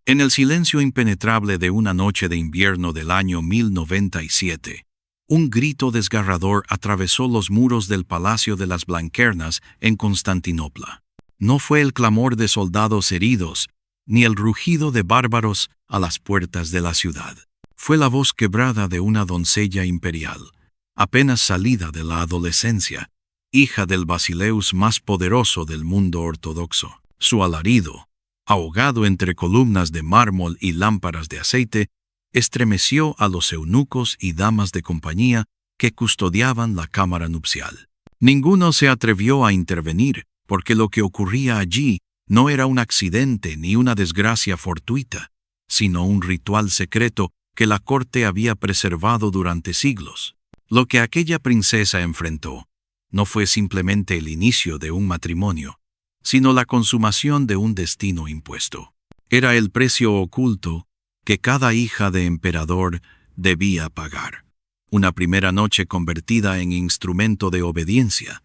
En el silencio impenetrable de una noche de invierno del año 1097, un grito desgarrador atravesó los muros del Palacio de las Blanquernas en Constantinopla. No fue el clamor de soldados heridos, ni el rugido de bárbaros a las puertas de la ciudad. Fue la voz quebrada de una doncella imperial, apenas salida de la adolescencia, hija del basileus más poderoso del mundo ortodoxo. Su alarido, ahogado entre columnas de mármol y lámparas de aceite, estremeció a los eunucos y damas de compañía que custodiaban la cámara nupcial. Ninguno se atrevió a intervenir, porque lo que ocurría allí no era un accidente ni una desgracia fortuita, sino un ritual secreto que la corte había preservado durante siglos. Lo que aquella princesa enfrentó no fue simplemente el inicio de un matrimonio, sino la consumación de un destino impuesto. Era el precio oculto que cada hija de emperador debía pagar. Una primera noche convertida en instrumento de obediencia,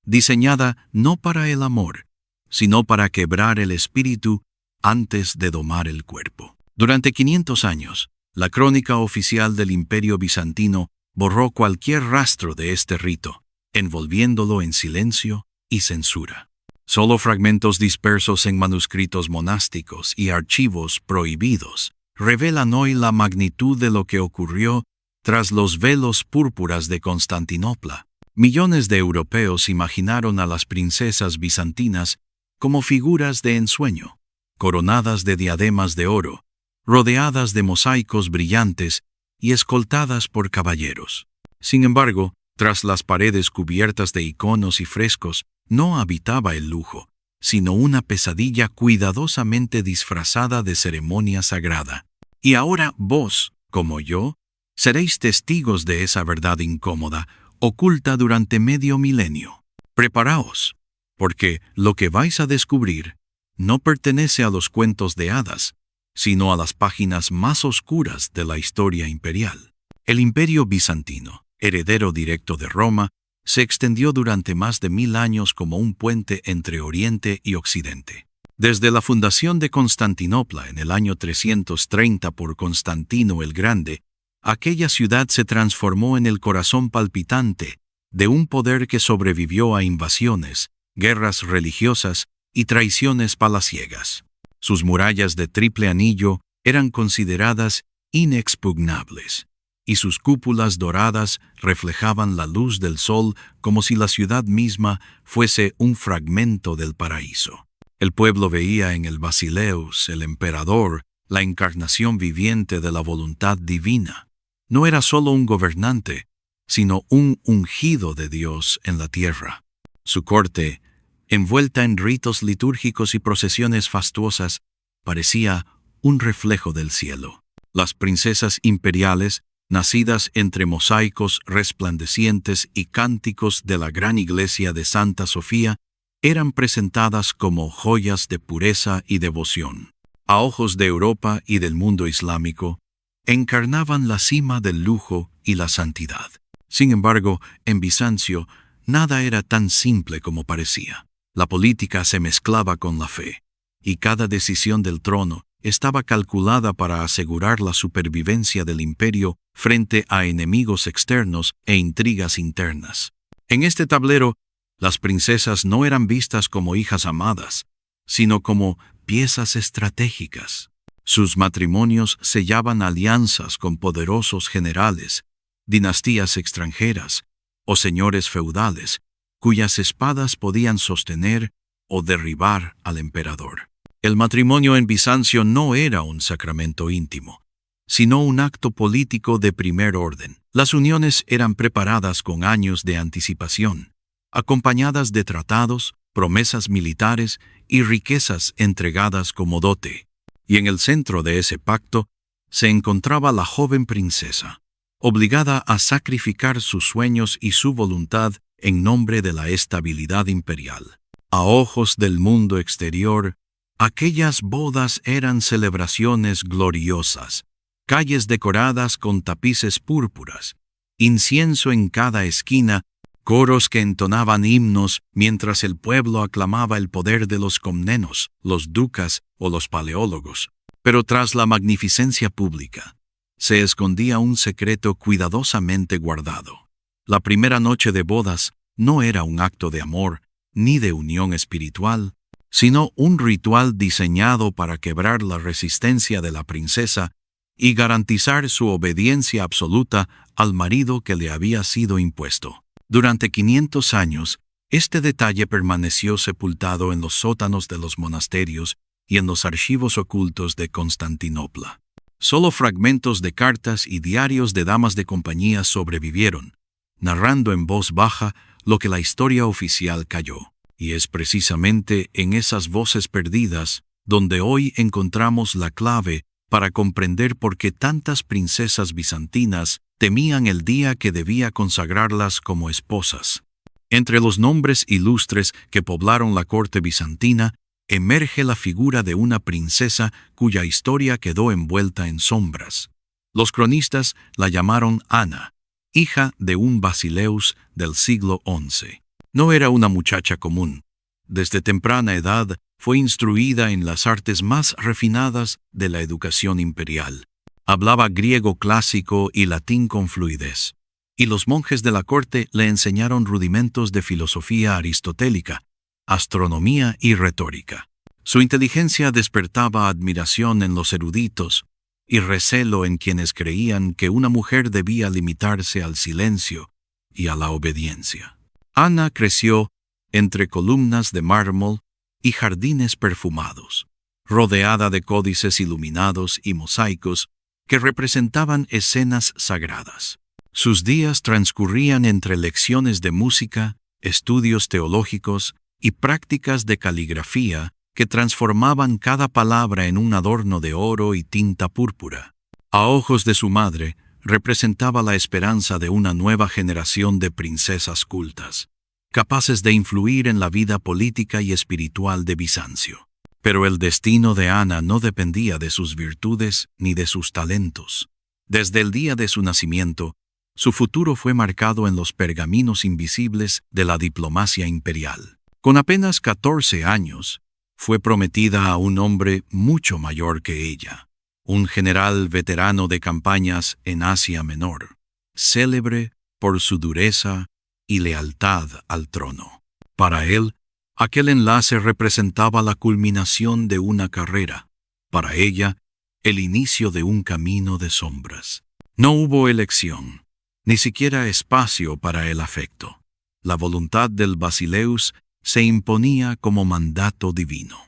diseñada no para el amor, sino para quebrar el espíritu antes de domar el cuerpo. Durante 500 años, la crónica oficial del Imperio Bizantino borró cualquier rastro de este rito, envolviéndolo en silencio y censura. Solo fragmentos dispersos en manuscritos monásticos y archivos prohibidos revelan hoy la magnitud de lo que ocurrió tras los velos púrpuras de Constantinopla. Millones de europeos imaginaron a las princesas bizantinas como figuras de ensueño, coronadas de diademas de oro, rodeadas de mosaicos brillantes y escoltadas por caballeros. Sin embargo, tras las paredes cubiertas de iconos y frescos, no habitaba el lujo, sino una pesadilla cuidadosamente disfrazada de ceremonia sagrada. Y ahora vos, como yo, seréis testigos de esa verdad incómoda, oculta durante medio milenio. Preparaos, porque lo que vais a descubrir no pertenece a los cuentos de hadas, sino a las páginas más oscuras de la historia imperial. El Imperio Bizantino, heredero directo de Roma, se extendió durante más de 1000 años como un puente entre Oriente y Occidente. Desde la fundación de Constantinopla en el año 330 por Constantino el Grande, aquella ciudad se transformó en el corazón palpitante de un poder que sobrevivió a invasiones, guerras religiosas y traiciones palaciegas. Sus murallas de triple anillo eran consideradas inexpugnables, y sus cúpulas doradas reflejaban la luz del sol como si la ciudad misma fuese un fragmento del paraíso. El pueblo veía en el basileus, el emperador, la encarnación viviente de la voluntad divina. No era solo un gobernante, sino un ungido de Dios en la tierra. Su corte, envuelta en ritos litúrgicos y procesiones fastuosas, parecía un reflejo del cielo. Las princesas imperiales, nacidas entre mosaicos resplandecientes y cánticos de la gran iglesia de Santa Sofía, eran presentadas como joyas de pureza y devoción. A ojos de Europa y del mundo islámico, encarnaban la cima del lujo y la santidad. Sin embargo, en Bizancio, nada era tan simple como parecía. La política se mezclaba con la fe, y cada decisión del trono estaba calculada para asegurar la supervivencia del imperio frente a enemigos externos e intrigas internas. En este tablero, las princesas no eran vistas como hijas amadas, sino como piezas estratégicas. Sus matrimonios sellaban alianzas con poderosos generales, dinastías extranjeras o señores feudales, cuyas espadas podían sostener o derribar al emperador. El matrimonio en Bizancio no era un sacramento íntimo, sino un acto político de primer orden. Las uniones eran preparadas con años de anticipación, acompañadas de tratados, promesas militares y riquezas entregadas como dote. Y en el centro de ese pacto se encontraba la joven princesa, obligada a sacrificar sus sueños y su voluntad en nombre de la estabilidad imperial. A ojos del mundo exterior, aquellas bodas eran celebraciones gloriosas, calles decoradas con tapices púrpuras, incienso en cada esquina, coros que entonaban himnos mientras el pueblo aclamaba el poder de los comnenos, los ducas o los paleólogos. Pero tras la magnificencia pública, se escondía un secreto cuidadosamente guardado. La primera noche de bodas no era un acto de amor ni de unión espiritual, sino un ritual diseñado para quebrar la resistencia de la princesa y garantizar su obediencia absoluta al marido que le había sido impuesto. Durante 500 años, este detalle permaneció sepultado en los sótanos de los monasterios y en los archivos ocultos de Constantinopla. Solo fragmentos de cartas y diarios de damas de compañía sobrevivieron, narrando en voz baja lo que la historia oficial calló. Y es precisamente en esas voces perdidas donde hoy encontramos la clave para comprender por qué tantas princesas bizantinas temían el día que debía consagrarlas como esposas. Entre los nombres ilustres que poblaron la corte bizantina, emerge la figura de una princesa cuya historia quedó envuelta en sombras. Los cronistas la llamaron Ana, hija de un Basileus del siglo XI. No era una muchacha común. Desde temprana edad fue instruida en las artes más refinadas de la educación imperial. Hablaba griego clásico y latín con fluidez, y los monjes de la corte le enseñaron rudimentos de filosofía aristotélica, astronomía y retórica. Su inteligencia despertaba admiración en los eruditos y recelo en quienes creían que una mujer debía limitarse al silencio y a la obediencia. Ana creció entre columnas de mármol y jardines perfumados, rodeada de códices iluminados y mosaicos que representaban escenas sagradas. Sus días transcurrían entre lecciones de música, estudios teológicos y prácticas de caligrafía que transformaban cada palabra en un adorno de oro y tinta púrpura. A ojos de su madre, representaba la esperanza de una nueva generación de princesas cultas, capaces de influir en la vida política y espiritual de Bizancio. Pero el destino de Ana no dependía de sus virtudes ni de sus talentos. Desde el día de su nacimiento, su futuro fue marcado en los pergaminos invisibles de la diplomacia imperial. Con apenas 14 años, fue prometida a un hombre mucho mayor que ella, un general veterano de campañas en Asia Menor, célebre por su dureza y lealtad al trono. Para él, aquel enlace representaba la culminación de una carrera, para ella, el inicio de un camino de sombras. No hubo elección, ni siquiera espacio para el afecto. La voluntad del Basileus se imponía como mandato divino.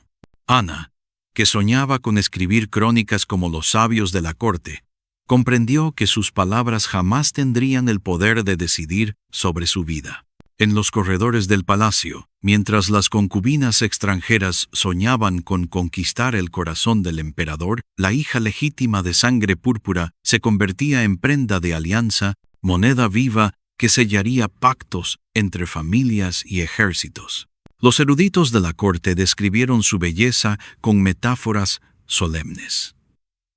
Ana, que soñaba con escribir crónicas como los sabios de la corte, comprendió que sus palabras jamás tendrían el poder de decidir sobre su vida. En los corredores del palacio, mientras las concubinas extranjeras soñaban con conquistar el corazón del emperador, la hija legítima de sangre púrpura se convertía en prenda de alianza, moneda viva que sellaría pactos entre familias y ejércitos. Los eruditos de la corte describieron su belleza con metáforas solemnes.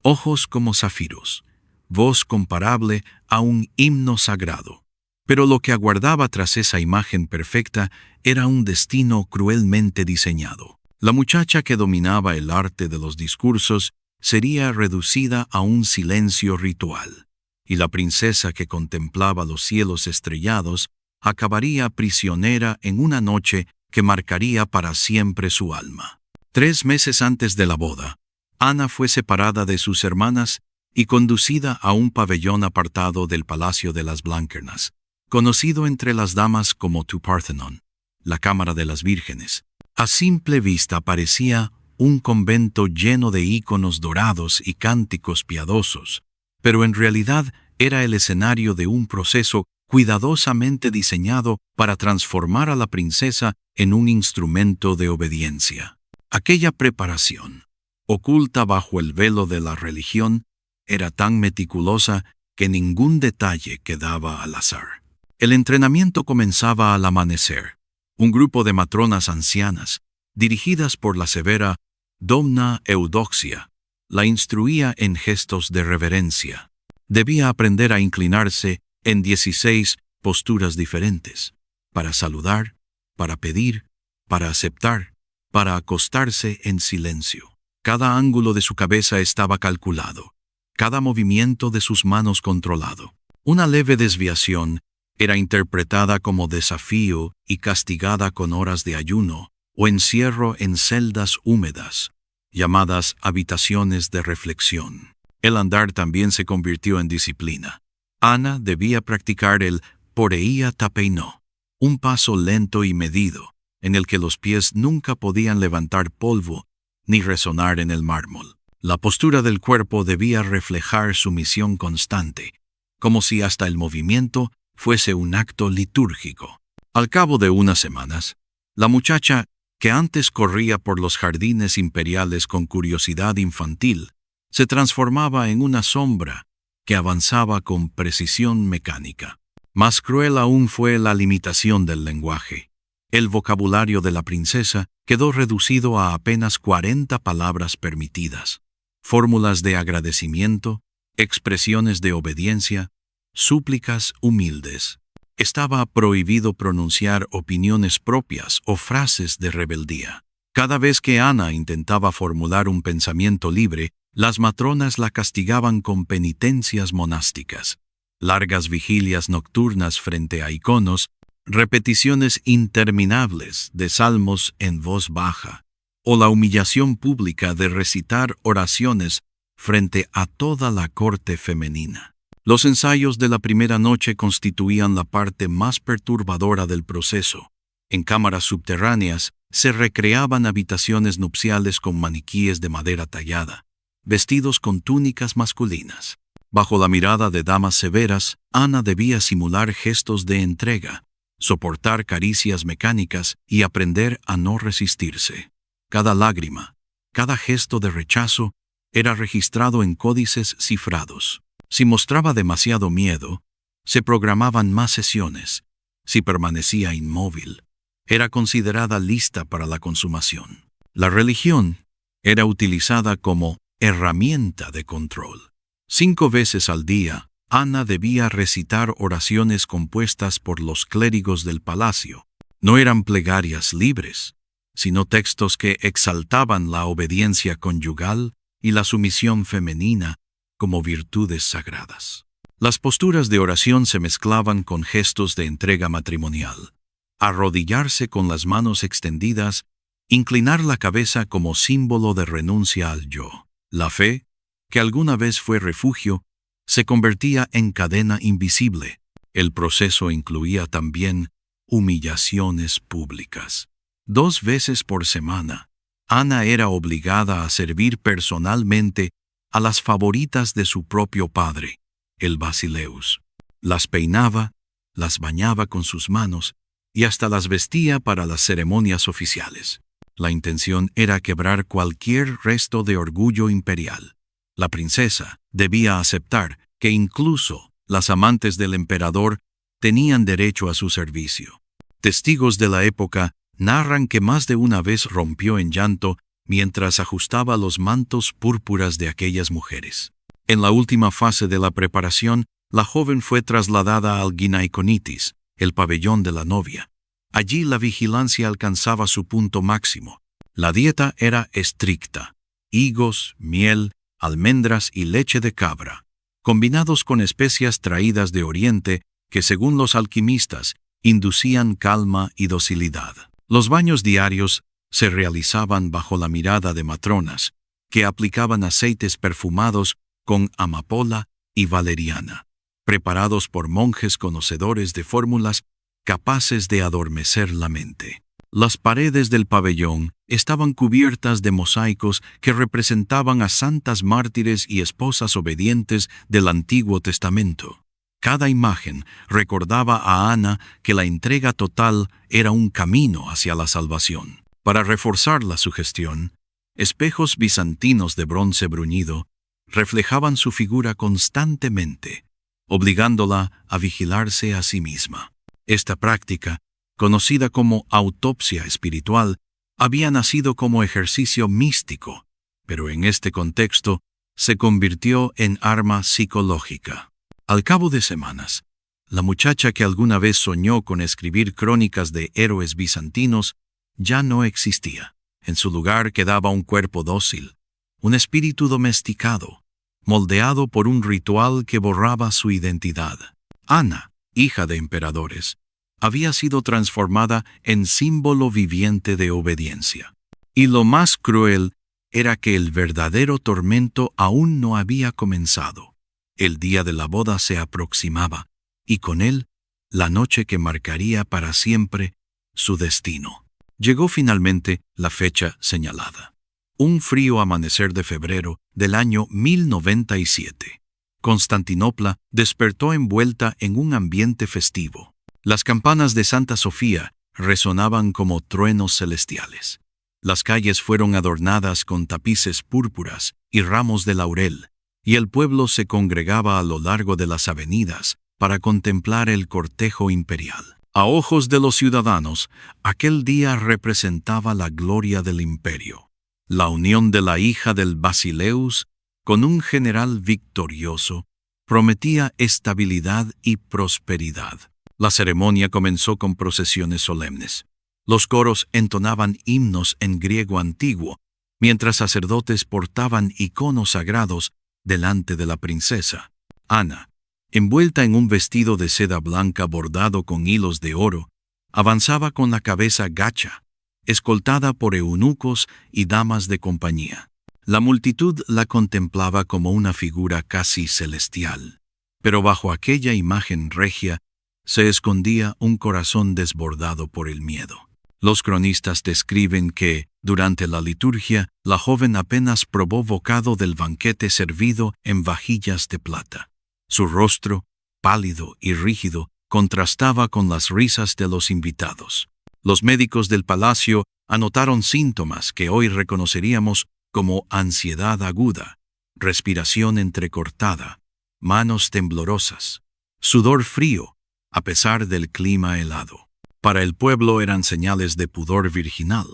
Ojos como zafiros, voz comparable a un himno sagrado. Pero lo que aguardaba tras esa imagen perfecta era un destino cruelmente diseñado. La muchacha que dominaba el arte de los discursos sería reducida a un silencio ritual, y la princesa que contemplaba los cielos estrellados acabaría prisionera en una noche que marcaría para siempre su alma. 3 meses antes de la boda, Ana fue separada de sus hermanas y conducida a un pabellón apartado del Palacio de las Blanquernas, conocido entre las damas como Tu Parthenon, la Cámara de las Vírgenes. A simple vista parecía un convento lleno de íconos dorados y cánticos piadosos, pero en realidad era el escenario de un proceso cuidadosamente diseñado para transformar a la princesa en un instrumento de obediencia. Aquella preparación, oculta bajo el velo de la religión, era tan meticulosa que ningún detalle quedaba al azar. El entrenamiento comenzaba al amanecer. Un grupo de matronas ancianas, dirigidas por la severa Domna Eudoxia, la instruía en gestos de reverencia. Debía aprender a inclinarse en 16 posturas diferentes, para saludar, para pedir, para aceptar, para acostarse en silencio. Cada ángulo de su cabeza estaba calculado, cada movimiento de sus manos controlado. Una leve desviación era interpretada como desafío y castigada con horas de ayuno o encierro en celdas húmedas, llamadas habitaciones de reflexión. El andar también se convirtió en disciplina. Ana debía practicar el poreía tapeinó, un paso lento y medido, en el que los pies nunca podían levantar polvo ni resonar en el mármol. La postura del cuerpo debía reflejar sumisión constante, como si hasta el movimiento fuese un acto litúrgico. Al cabo de unas semanas, la muchacha, que antes corría por los jardines imperiales con curiosidad infantil, se transformaba en una sombra que avanzaba con precisión mecánica. Más cruel aún fue la limitación del lenguaje. El vocabulario de la princesa quedó reducido a apenas 40 palabras permitidas, fórmulas de agradecimiento, expresiones de obediencia, súplicas humildes. Estaba prohibido pronunciar opiniones propias o frases de rebeldía. Cada vez que Ana intentaba formular un pensamiento libre, las matronas la castigaban con penitencias monásticas, largas vigilias nocturnas frente a iconos, repeticiones interminables de salmos en voz baja, o la humillación pública de recitar oraciones frente a toda la corte femenina. Los ensayos de la primera noche constituían la parte más perturbadora del proceso. En cámaras subterráneas se recreaban habitaciones nupciales con maniquíes de madera tallada, vestidos con túnicas masculinas. Bajo la mirada de damas severas, Ana debía simular gestos de entrega, soportar caricias mecánicas y aprender a no resistirse. Cada lágrima, cada gesto de rechazo era registrado en códices cifrados. Si mostraba demasiado miedo, se programaban más sesiones. Si permanecía inmóvil, era considerada lista para la consumación. La religión era utilizada como herramienta de control. 5 veces al día, Ana debía recitar oraciones compuestas por los clérigos del palacio. No eran plegarias libres, sino textos que exaltaban la obediencia conyugal y la sumisión femenina como virtudes sagradas. Las posturas de oración se mezclaban con gestos de entrega matrimonial. Arrodillarse con las manos extendidas, inclinar la cabeza como símbolo de renuncia al yo. La fe, que alguna vez fue refugio, se convertía en cadena invisible. El proceso incluía también humillaciones públicas. 2 veces por semana, Ana era obligada a servir personalmente a las favoritas de su propio padre, el Basileus. Las peinaba, las bañaba con sus manos y hasta las vestía para las ceremonias oficiales. La intención era quebrar cualquier resto de orgullo imperial. La princesa debía aceptar que incluso las amantes del emperador tenían derecho a su servicio. Testigos de la época narran que más de una vez rompió en llanto mientras ajustaba los mantos púrpuras de aquellas mujeres. En la última fase de la preparación, la joven fue trasladada al Ginaikonitis, el pabellón de la novia. Allí la vigilancia alcanzaba su punto máximo. La dieta era estricta: higos, miel, almendras y leche de cabra, combinados con especias traídas de Oriente que, según los alquimistas, inducían calma y docilidad. Los baños diarios se realizaban bajo la mirada de matronas, que aplicaban aceites perfumados con amapola y valeriana, preparados por monjes conocedores de fórmulas capaces de adormecer la mente. Las paredes del pabellón estaban cubiertas de mosaicos que representaban a santas mártires y esposas obedientes del Antiguo Testamento. Cada imagen recordaba a Ana que la entrega total era un camino hacia la salvación. Para reforzar la sugestión, espejos bizantinos de bronce bruñido reflejaban su figura constantemente, obligándola a vigilarse a sí misma. Esta práctica, conocida como autopsia espiritual, había nacido como ejercicio místico, pero en este contexto se convirtió en arma psicológica. Al cabo de semanas, la muchacha que alguna vez soñó con escribir crónicas de héroes bizantinos ya no existía. En su lugar quedaba un cuerpo dócil, un espíritu domesticado, moldeado por un ritual que borraba su identidad. Ana, hija de emperadores, había sido transformada en símbolo viviente de obediencia. Y lo más cruel era que el verdadero tormento aún no había comenzado. El día de la boda se aproximaba, y con él, la noche que marcaría para siempre su destino. Llegó finalmente la fecha señalada. Un frío amanecer de febrero del año 1097. Constantinopla despertó envuelta en un ambiente festivo. Las campanas de Santa Sofía resonaban como truenos celestiales. Las calles fueron adornadas con tapices púrpuras y ramos de laurel, y el pueblo se congregaba a lo largo de las avenidas para contemplar el cortejo imperial. A ojos de los ciudadanos, aquel día representaba la gloria del imperio. La unión de la hija del Basileus con un general victorioso prometía estabilidad y prosperidad. La ceremonia comenzó con procesiones solemnes. Los coros entonaban himnos en griego antiguo, mientras sacerdotes portaban iconos sagrados delante de la princesa. Ana, envuelta en un vestido de seda blanca bordado con hilos de oro, avanzaba con la cabeza gacha, escoltada por eunucos y damas de compañía. La multitud la contemplaba como una figura casi celestial, pero bajo aquella imagen regia se escondía un corazón desbordado por el miedo. Los cronistas describen que, durante la liturgia, la joven apenas probó bocado del banquete servido en vajillas de plata. Su rostro, pálido y rígido, contrastaba con las risas de los invitados. Los médicos del palacio anotaron síntomas que hoy reconoceríamos como ansiedad aguda, respiración entrecortada, manos temblorosas, sudor frío, a pesar del clima helado. Para el pueblo eran señales de pudor virginal.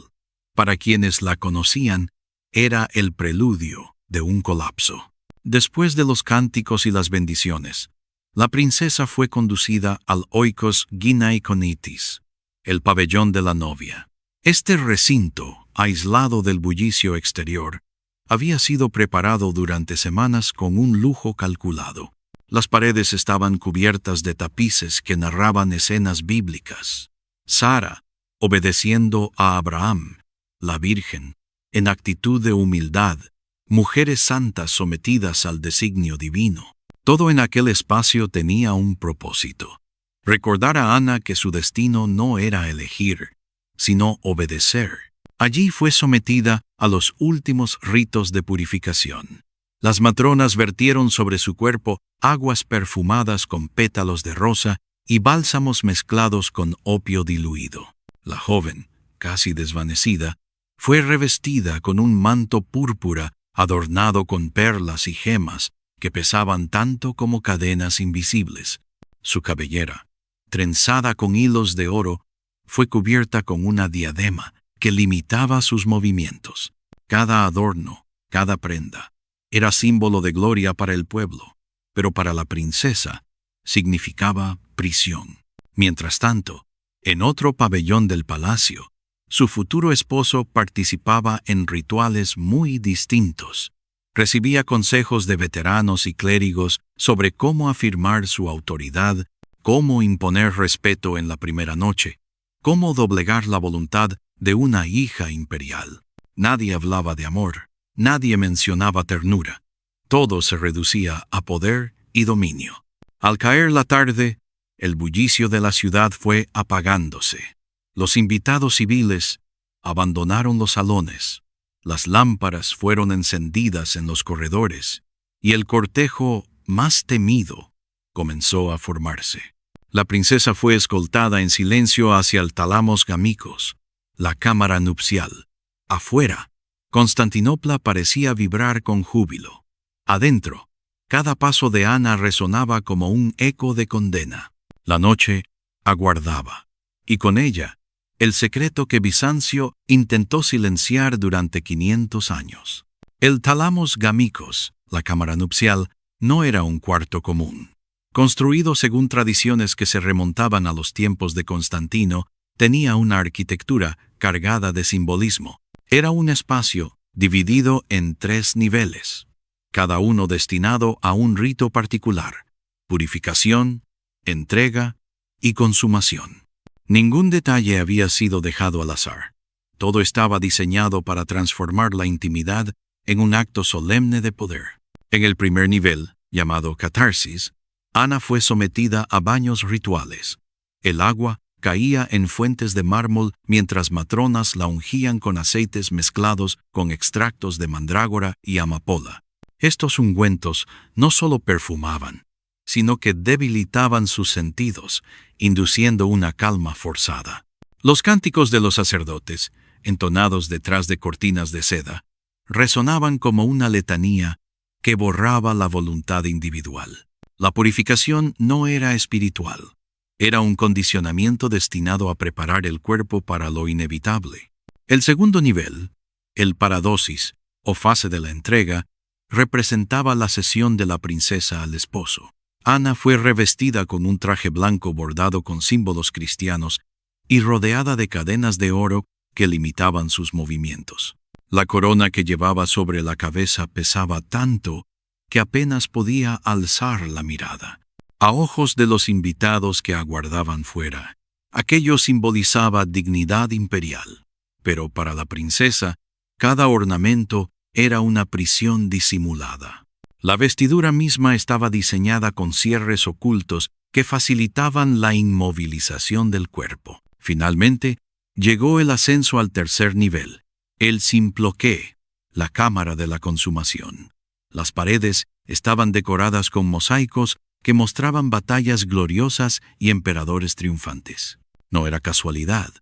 Para quienes la conocían, era el preludio de un colapso. Después de los cánticos y las bendiciones, la princesa fue conducida al Oikos Gynaikonitis, el pabellón de la novia. Este recinto, aislado del bullicio exterior, había sido preparado durante semanas con un lujo calculado. Las paredes estaban cubiertas de tapices que narraban escenas bíblicas. Sara, obedeciendo a Abraham, la Virgen, en actitud de humildad, mujeres santas sometidas al designio divino. Todo en aquel espacio tenía un propósito: recordar a Ana que su destino no era elegir, sino obedecer. Allí fue sometida a los últimos ritos de purificación. Las matronas vertieron sobre su cuerpo aguas perfumadas con pétalos de rosa y bálsamos mezclados con opio diluido. La joven, casi desvanecida, fue revestida con un manto púrpura adornado con perlas y gemas que pesaban tanto como cadenas invisibles. Su cabellera, trenzada con hilos de oro, fue cubierta con una diadema que limitaba sus movimientos. Cada adorno, cada prenda, era símbolo de gloria para el pueblo, pero para la princesa significaba prisión. Mientras tanto, en otro pabellón del palacio, su futuro esposo participaba en rituales muy distintos. Recibía consejos de veteranos y clérigos sobre cómo afirmar su autoridad, cómo imponer respeto en la primera noche, cómo doblegar la voluntad de una hija imperial. Nadie hablaba de amor, nadie mencionaba ternura. Todo se reducía a poder y dominio. Al caer la tarde, el bullicio de la ciudad fue apagándose. Los invitados civiles abandonaron los salones, las lámparas fueron encendidas en los corredores, y el cortejo más temido comenzó a formarse. La princesa fue escoltada en silencio hacia el Tálamos Gamicos, la cámara nupcial. Afuera, Constantinopla parecía vibrar con júbilo. Adentro, cada paso de Ana resonaba como un eco de condena. La noche aguardaba, y con ella, el secreto que Bizancio intentó silenciar durante 500 años. El Tálamos Gamicos, la cámara nupcial, no era un cuarto común. Construido según tradiciones que se remontaban a los tiempos de Constantino, tenía una arquitectura cargada de simbolismo. Era un espacio dividido en 3 niveles, cada uno destinado a un rito particular: purificación, entrega y consumación. Ningún detalle había sido dejado al azar. Todo estaba diseñado para transformar la intimidad en un acto solemne de poder. En el primer nivel, llamado catarsis, Ana fue sometida a baños rituales. El agua caía en fuentes de mármol mientras matronas la ungían con aceites mezclados con extractos de mandrágora y amapola. Estos ungüentos no solo perfumaban, sino que debilitaban sus sentidos, induciendo una calma forzada. Los cánticos de los sacerdotes, entonados detrás de cortinas de seda, resonaban como una letanía que borraba la voluntad individual. La purificación no era espiritual, era un condicionamiento destinado a preparar el cuerpo para lo inevitable. El segundo nivel, el paradosis, o fase de la entrega, representaba la cesión de la princesa al esposo. Ana fue revestida con un traje blanco bordado con símbolos cristianos y rodeada de cadenas de oro que limitaban sus movimientos. La corona que llevaba sobre la cabeza pesaba tanto que apenas podía alzar la mirada. A ojos de los invitados que aguardaban fuera, aquello simbolizaba dignidad imperial. Pero para la princesa, cada ornamento era una prisión disimulada. La vestidura misma estaba diseñada con cierres ocultos que facilitaban la inmovilización del cuerpo. Finalmente, llegó el ascenso al tercer nivel, el simploqué, la cámara de la consumación. Las paredes estaban decoradas con mosaicos que mostraban batallas gloriosas y emperadores triunfantes. No era casualidad.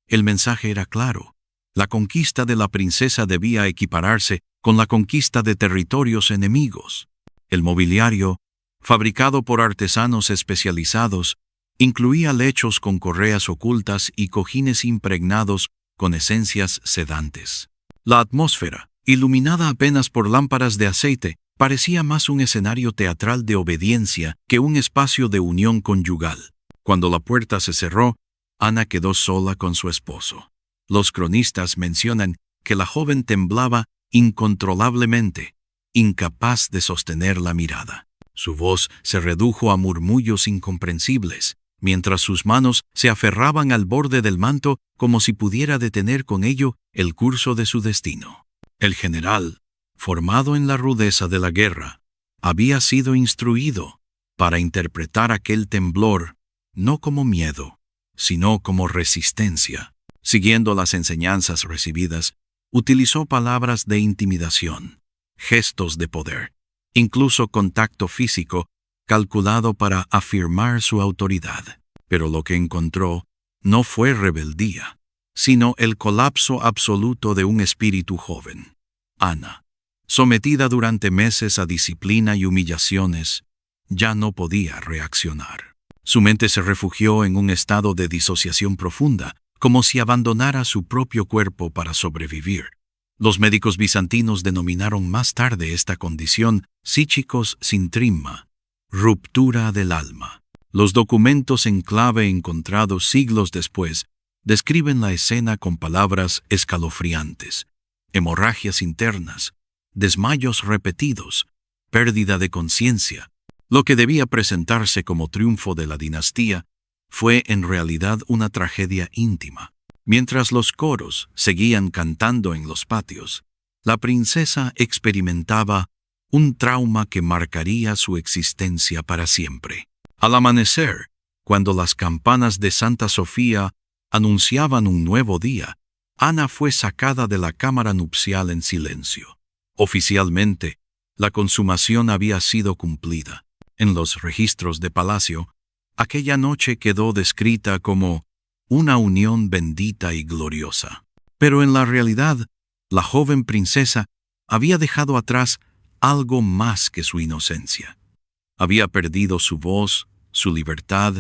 El mensaje era claro. La conquista de la princesa debía equipararse con la conquista de territorios enemigos. El mobiliario, fabricado por artesanos especializados, incluía lechos con correas ocultas y cojines impregnados con esencias sedantes. La atmósfera, iluminada apenas por lámparas de aceite, parecía más un escenario teatral de obediencia que un espacio de unión conyugal. Cuando la puerta se cerró, Ana quedó sola con su esposo. Los cronistas mencionan que la joven temblaba incontrolablemente, incapaz de sostener la mirada. Su voz se redujo a murmullos incomprensibles, mientras sus manos se aferraban al borde del manto como si pudiera detener con ello el curso de su destino. El general, formado en la rudeza de la guerra, había sido instruido para interpretar aquel temblor no como miedo, sino como resistencia. Siguiendo las enseñanzas recibidas, utilizó palabras de intimidación, gestos de poder, incluso contacto físico, calculado para afirmar su autoridad. Pero lo que encontró no fue rebeldía, sino el colapso absoluto de un espíritu joven. Ana, sometida durante meses a disciplina y humillaciones, ya no podía reaccionar. Su mente se refugió en un estado de disociación profunda, como si abandonara su propio cuerpo para sobrevivir. Los médicos bizantinos denominaron más tarde esta condición psíquicos sintrimma, ruptura del alma. Los documentos en clave encontrados siglos después describen la escena con palabras escalofriantes: hemorragias internas, desmayos repetidos, pérdida de conciencia. Lo que debía presentarse como triunfo de la dinastía fue en realidad una tragedia íntima. Mientras los coros seguían cantando en los patios, la princesa experimentaba un trauma que marcaría su existencia para siempre. Al amanecer, cuando las campanas de Santa Sofía anunciaban un nuevo día, Ana fue sacada de la cámara nupcial en silencio. Oficialmente, la consumación había sido cumplida. En los registros de palacio, aquella noche quedó descrita como una unión bendita y gloriosa. Pero en la realidad, la joven princesa había dejado atrás algo más que su inocencia. Había perdido su voz, su libertad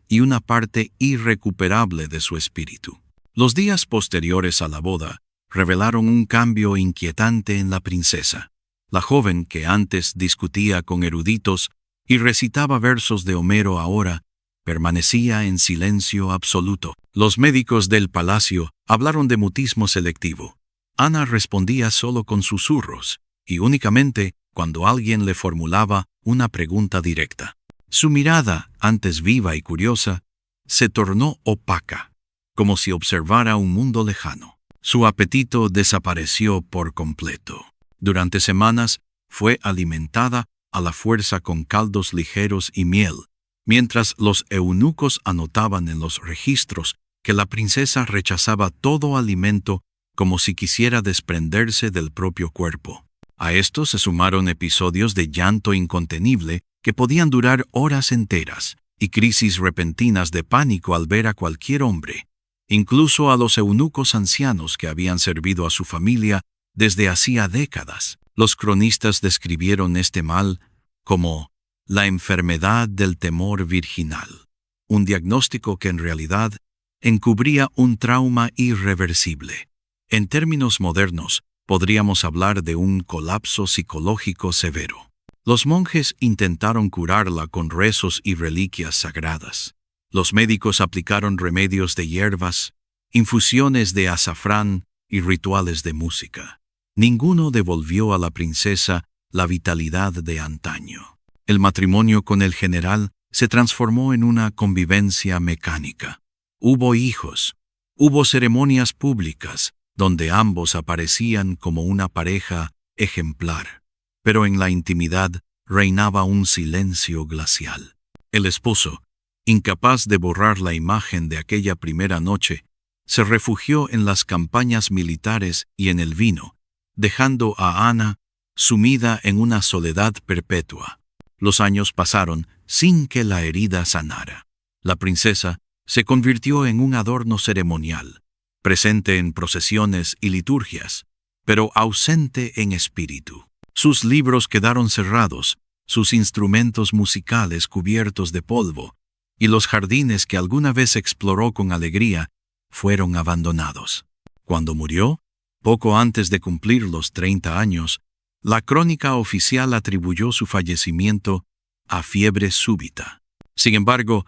y una parte irrecuperable de su espíritu. Los días posteriores a la boda revelaron un cambio inquietante en la princesa. La joven que antes discutía con eruditos y recitaba versos de Homero ahora permanecía en silencio absoluto. Los médicos del palacio hablaron de mutismo selectivo, Ana respondía solo con susurros, y únicamente cuando alguien le formulaba una pregunta directa. Su mirada, antes viva y curiosa, se tornó opaca, como si observara un mundo lejano. Su apetito desapareció por completo. Durante semanas fue alimentada a la fuerza con caldos ligeros y miel, mientras los eunucos anotaban en los registros que la princesa rechazaba todo alimento como si quisiera desprenderse del propio cuerpo. A esto se sumaron episodios de llanto incontenible que podían durar horas enteras, y crisis repentinas de pánico al ver a cualquier hombre, incluso a los eunucos ancianos que habían servido a su familia desde hacía décadas. Los cronistas describieron este mal como la enfermedad del temor virginal, un diagnóstico que en realidad encubría un trauma irreversible. En términos modernos, podríamos hablar de un colapso psicológico severo. Los monjes intentaron curarla con rezos y reliquias sagradas. Los médicos aplicaron remedios de hierbas, infusiones de azafrán y rituales de música. Ninguno devolvió a la princesa la vitalidad de antaño. El matrimonio con el general se transformó en una convivencia mecánica. Hubo hijos, hubo ceremonias públicas, donde ambos aparecían como una pareja ejemplar, pero en la intimidad reinaba un silencio glacial. El esposo, incapaz de borrar la imagen de aquella primera noche, se refugió en las campañas militares y en el vino, dejando a Ana sumida en una soledad perpetua. Los años pasaron sin que la herida sanara. La princesa se convirtió en un adorno ceremonial, presente en procesiones y liturgias, pero ausente en espíritu. Sus libros quedaron cerrados, sus instrumentos musicales cubiertos de polvo, y los jardines que alguna vez exploró con alegría fueron abandonados. Cuando murió, poco antes de cumplir los 30 años, la crónica oficial atribuyó su fallecimiento a fiebre súbita. Sin embargo,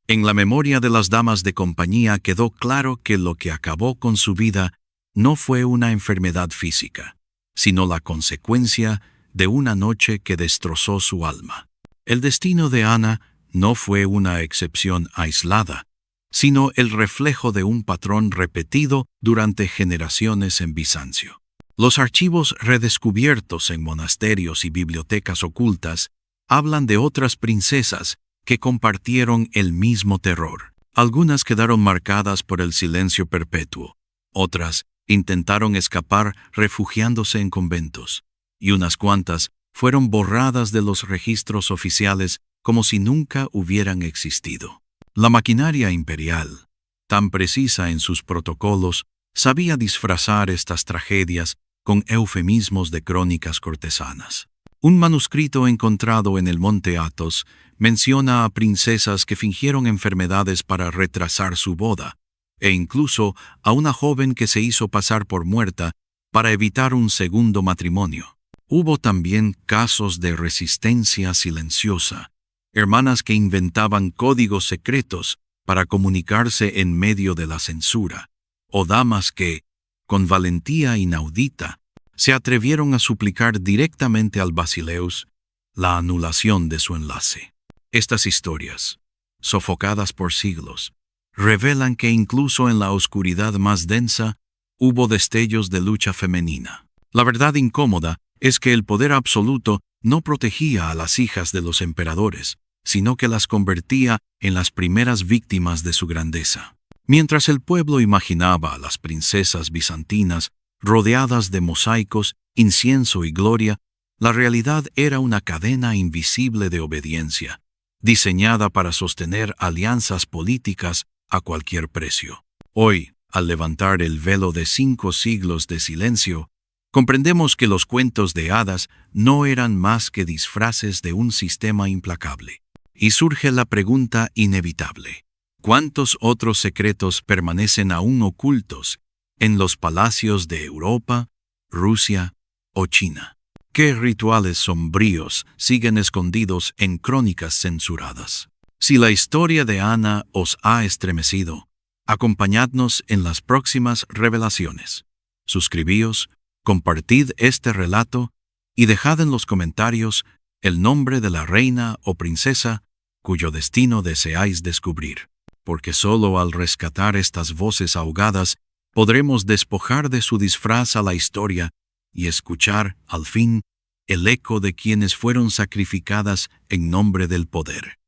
en la memoria de las damas de compañía quedó claro que lo que acabó con su vida no fue una enfermedad física, sino la consecuencia de una noche que destrozó su alma. El destino de Ana no fue una excepción aislada, sino el reflejo de un patrón repetido durante generaciones en Bizancio. Los archivos redescubiertos en monasterios y bibliotecas ocultas hablan de otras princesas que compartieron el mismo terror. Algunas quedaron marcadas por el silencio perpetuo, otras intentaron escapar refugiándose en conventos, y unas cuantas fueron borradas de los registros oficiales como si nunca hubieran existido. La maquinaria imperial, tan precisa en sus protocolos, sabía disfrazar estas tragedias con eufemismos de crónicas cortesanas. Un manuscrito encontrado en el monte Athos menciona a princesas que fingieron enfermedades para retrasar su boda, e incluso a una joven que se hizo pasar por muerta para evitar un segundo matrimonio. Hubo también casos de resistencia silenciosa, hermanas que inventaban códigos secretos para comunicarse en medio de la censura, o damas que, con valentía inaudita, se atrevieron a suplicar directamente al Basileus la anulación de su enlace. Estas historias, sofocadas por siglos, revelan que incluso en la oscuridad más densa hubo destellos de lucha femenina. La verdad incómoda es que el poder absoluto no protegía a las hijas de los emperadores, sino que las convertía en las primeras víctimas de su grandeza. Mientras el pueblo imaginaba a las princesas bizantinas rodeadas de mosaicos, incienso y gloria, la realidad era una cadena invisible de obediencia, diseñada para sostener alianzas políticas a cualquier precio. Hoy, al levantar el velo de 5 siglos de silencio, comprendemos que los cuentos de hadas no eran más que disfraces de un sistema implacable. Y surge la pregunta inevitable: ¿cuántos otros secretos permanecen aún ocultos en los palacios de Europa, Rusia o China? ¿Qué rituales sombríos siguen escondidos en crónicas censuradas? Si la historia de Ana os ha estremecido, acompañadnos en las próximas revelaciones. Suscribíos, compartid este relato y dejad en los comentarios el nombre de la reina o princesa cuyo destino deseáis descubrir, porque solo al rescatar estas voces ahogadas podremos despojar de su disfraz a la historia y escuchar, al fin, el eco de quienes fueron sacrificadas en nombre del poder.